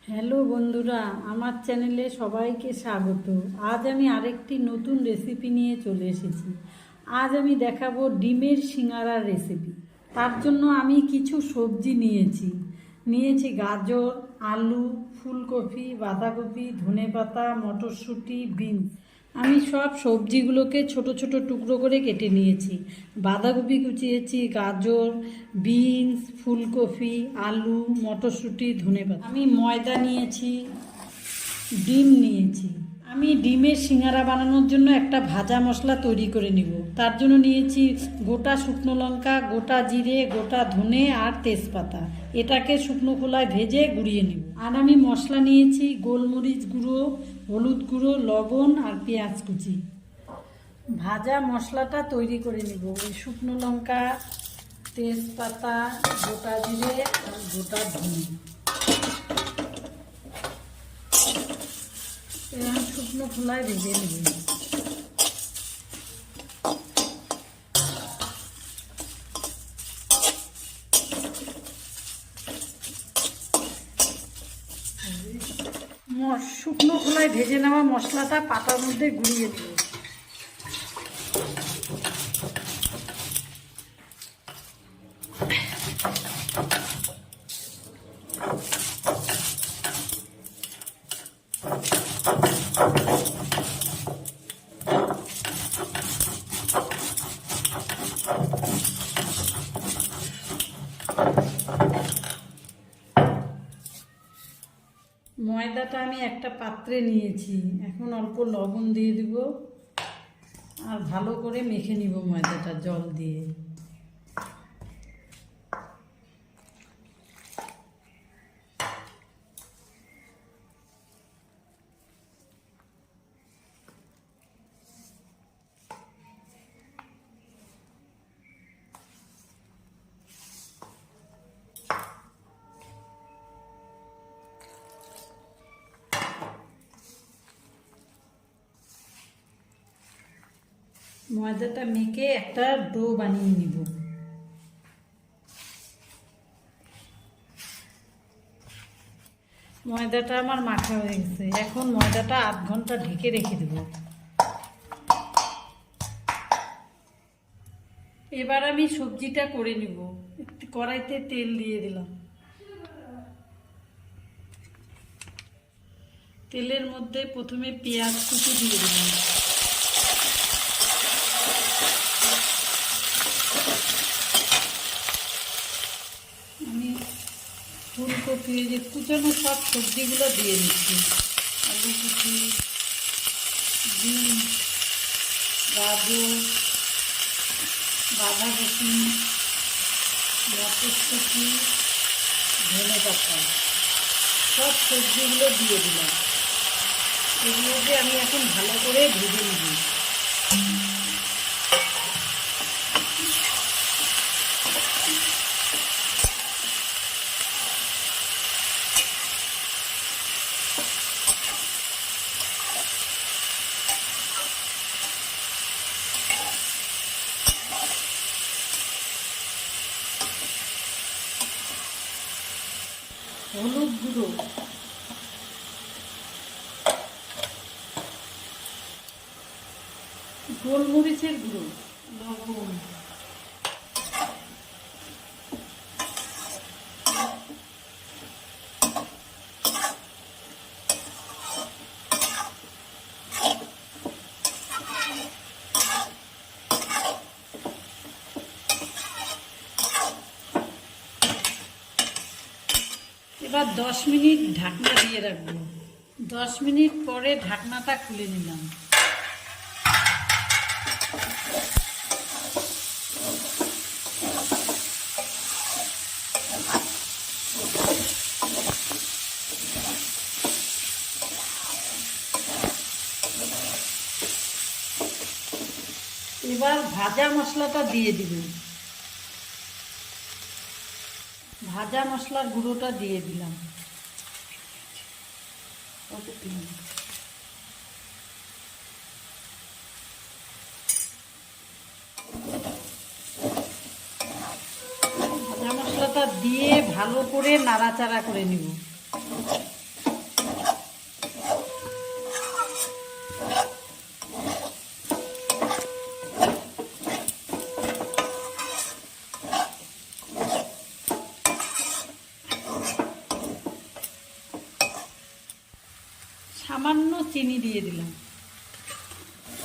Hello বন্ধুরা, আমার চ্যানেলে সবাইকে স্বাগত। আজ আমি আরেকটি নতুন রেসিপি নিয়ে চলে এসেছি। আজ আমি দেখাবো ডিমের সিঙ্গারার রেসিপি। তার জন্য আমি কিছু সবজি নিয়েছি গাজর, আলু, ফুলকপি, বাঁধাকপি, ধনেপাতা, মটরশুঁটি, বিনস। আমি সব সবজিগুলোকে ছোট ছোট টুকরো করে কেটে নিয়েছি। বাঁধাকপি কুচিয়েছি, গাজর, বিনস, ফুলকপি, আলু, মটরশুঁটি, ধনেপাতা। আমি ময়দা নিয়েছি, ডিম নিয়েছি। আমি ডিমের সিঙ্গারা বানানোর জন্য একটা ভাজা মশলা তৈরি করে নিব। তার জন্য নিয়েছি গোটা শুকনো লঙ্কা, গোটা জিরে, গোটা ধনে আর তেজপাতা। এটাকে শুকনো খোলায় ভেজে গুঁড়িয়ে নিব। আর আমি মশলা নিয়েছি গোলমরিচ গুঁড়ো, হলুদ গুঁড়ো, লবণ আর পেঁয়াজ কুচি। ভাজা মশলাটা তৈরি করে নিব। ওই শুকনো লঙ্কা, তেজপাতা, গোটা জিরে আর গোটা ধনে শুকনো খোলায় ভেজে নেব। শুকনো খোলায় ভেজে নেওয়া মশলাটা পাতার মধ্যে গুঁড়িয়ে দেব। ময়দাটা আমি একটা পাত্রে নিয়েছি। এখন অল্প লবণ দিয়ে দিব আর ভালো করে মেখে নিব ময়দাটা জল দিয়ে। ময়দাটা মেখে একটা ডো বানিয়ে নিব। ময়দাটা আমার মাখা হয়ে গেছে। এখন ময়দাটা আধ ঘন্টা ঢেকে রেখে দেব। এবার আমি সবজিটা করে নিব। কড়াইতে তেল দিয়ে দিলাম। তেলের মধ্যে প্রথমে পেঁয়াজ কুচি দিয়ে দিলাম। আমি ফুলকপি, যে কুচানো সব সবজিগুলো দিয়ে দিচ্ছি। আলু কুচি, বিনস, গাজর, বাঁধাকপি, মটরশুঁটি, ধনেপাতা, সব সবজিগুলো দিয়ে দিলাম। এগুলোকে আমি এখন ভালো করে ভেজে নিব। হলুদ গুঁড়ো, গোলমরিচের গুঁড়ো, লবণ, এবার 10 মিনিট ঢাকনা দিয়ে রাখবো। 10 মিনিট পরে ঢাকনাটা খুলে নিলাম। এবার ভাজা মশলাটা দিয়ে দিবেন। ভাজা মশলার গুঁড়োটা দিয়ে দিলাম। ভাজা মশলাটা দিয়ে ভালো করে নাড়াচাড়া করে নিব। সামান্য চিনি দিয়ে দিলাম।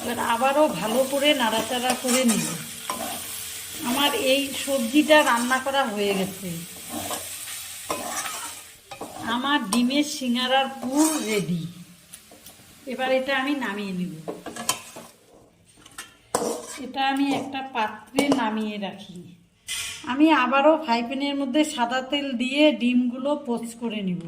এবার আবারও ভালো করে নাড়াচাড়া করে নিব। আমার এই সবজিটা রান্না করা হয়ে গেছে। আমার ডিমের সিঙ্গারার পুর রেডি। এবার এটা আমি নামিয়ে নিব। এটা আমি একটা পাত্রে নামিয়ে রাখি। আমি আবারও ফ্রাই প্যানের মধ্যে সাদা তেল দিয়ে ডিমগুলো পোস্ট করে নিব।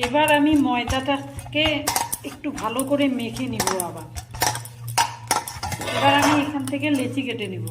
এবার আমি ময়দাটাকে একটু ভালো করে মেখে নিব। এবার আমি এখান থেকে লেচি কেটে নিব।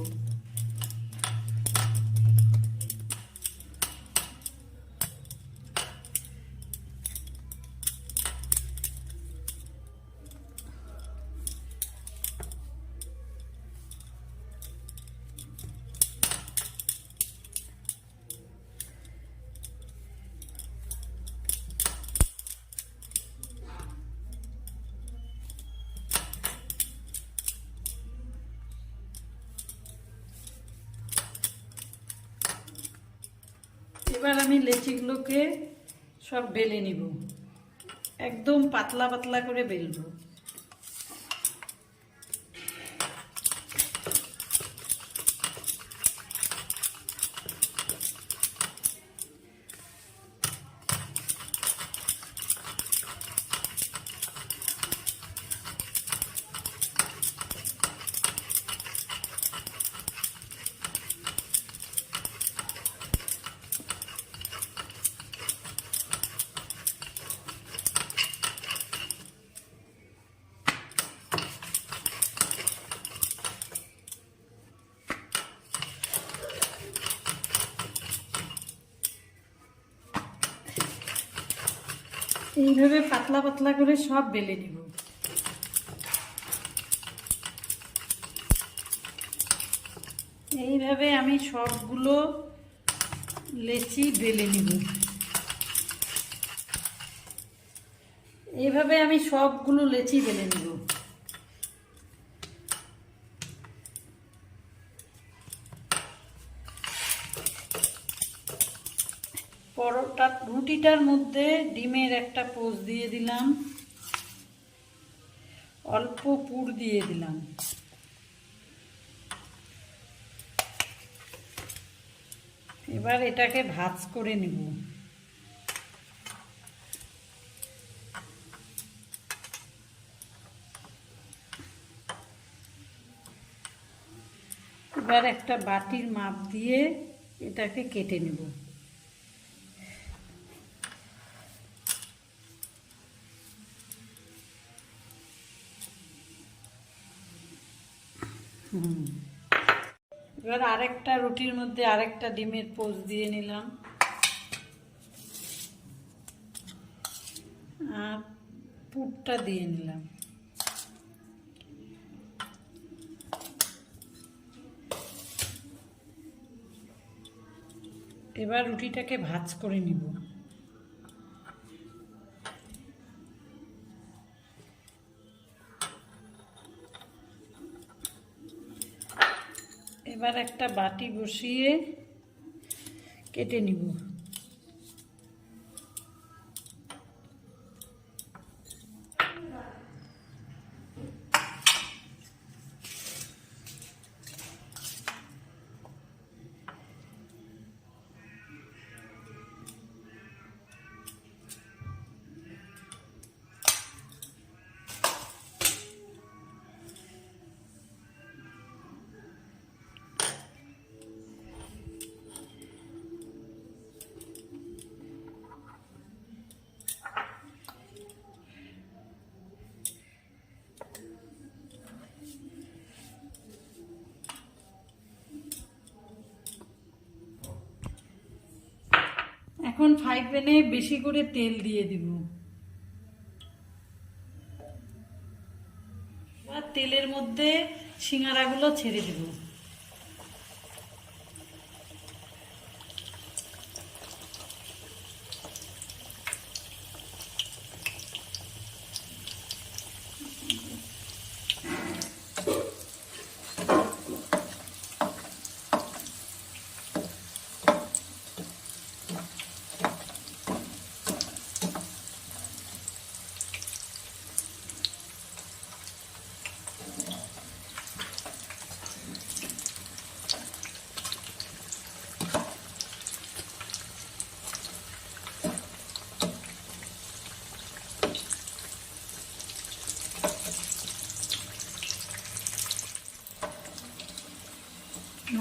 এবার আমি লেচিগুলোকে সব বেলে নিব। একদম পাতলা পাতলা করে বেলবো। এইভাবে পাতলা পাতলা করে সব বেলে নিব। এইভাবে আমি সবগুলো লেচি বেলে নিব। এইভাবে আমি সবগুলো লেচি বেলে নিব। পরোটা রুটিটার মধ্যে ডিমের একটা পোস্ট দিয়ে দিলাম, অল্প পুর দিয়ে দিলাম। এবার এটাকে ভাঁজ করে নিব। এবার একটা বাটির মাপ দিয়ে এটাকে কেটে নেব। এবার আরেকটা রুটির মধ্যে আরেকটা ডিমের পোস্ট দিয়ে নিলাম আর পুরটা দিয়ে নিলাম। এবার রুটিটাকে ভাঁজ করে নিব। এবার একটা বাটি বসিয়ে কেটে নিব। এখন ফ্রাই প্যানে বেশি করে তেল দিয়ে দিব। এবার তেলের মধ্যে সিঙ্গারাগুলো ছেড়ে দেব।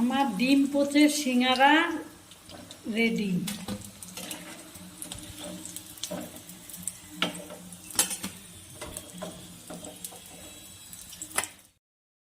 আমার ডিম পোচের সিঙ্গারা রেডি।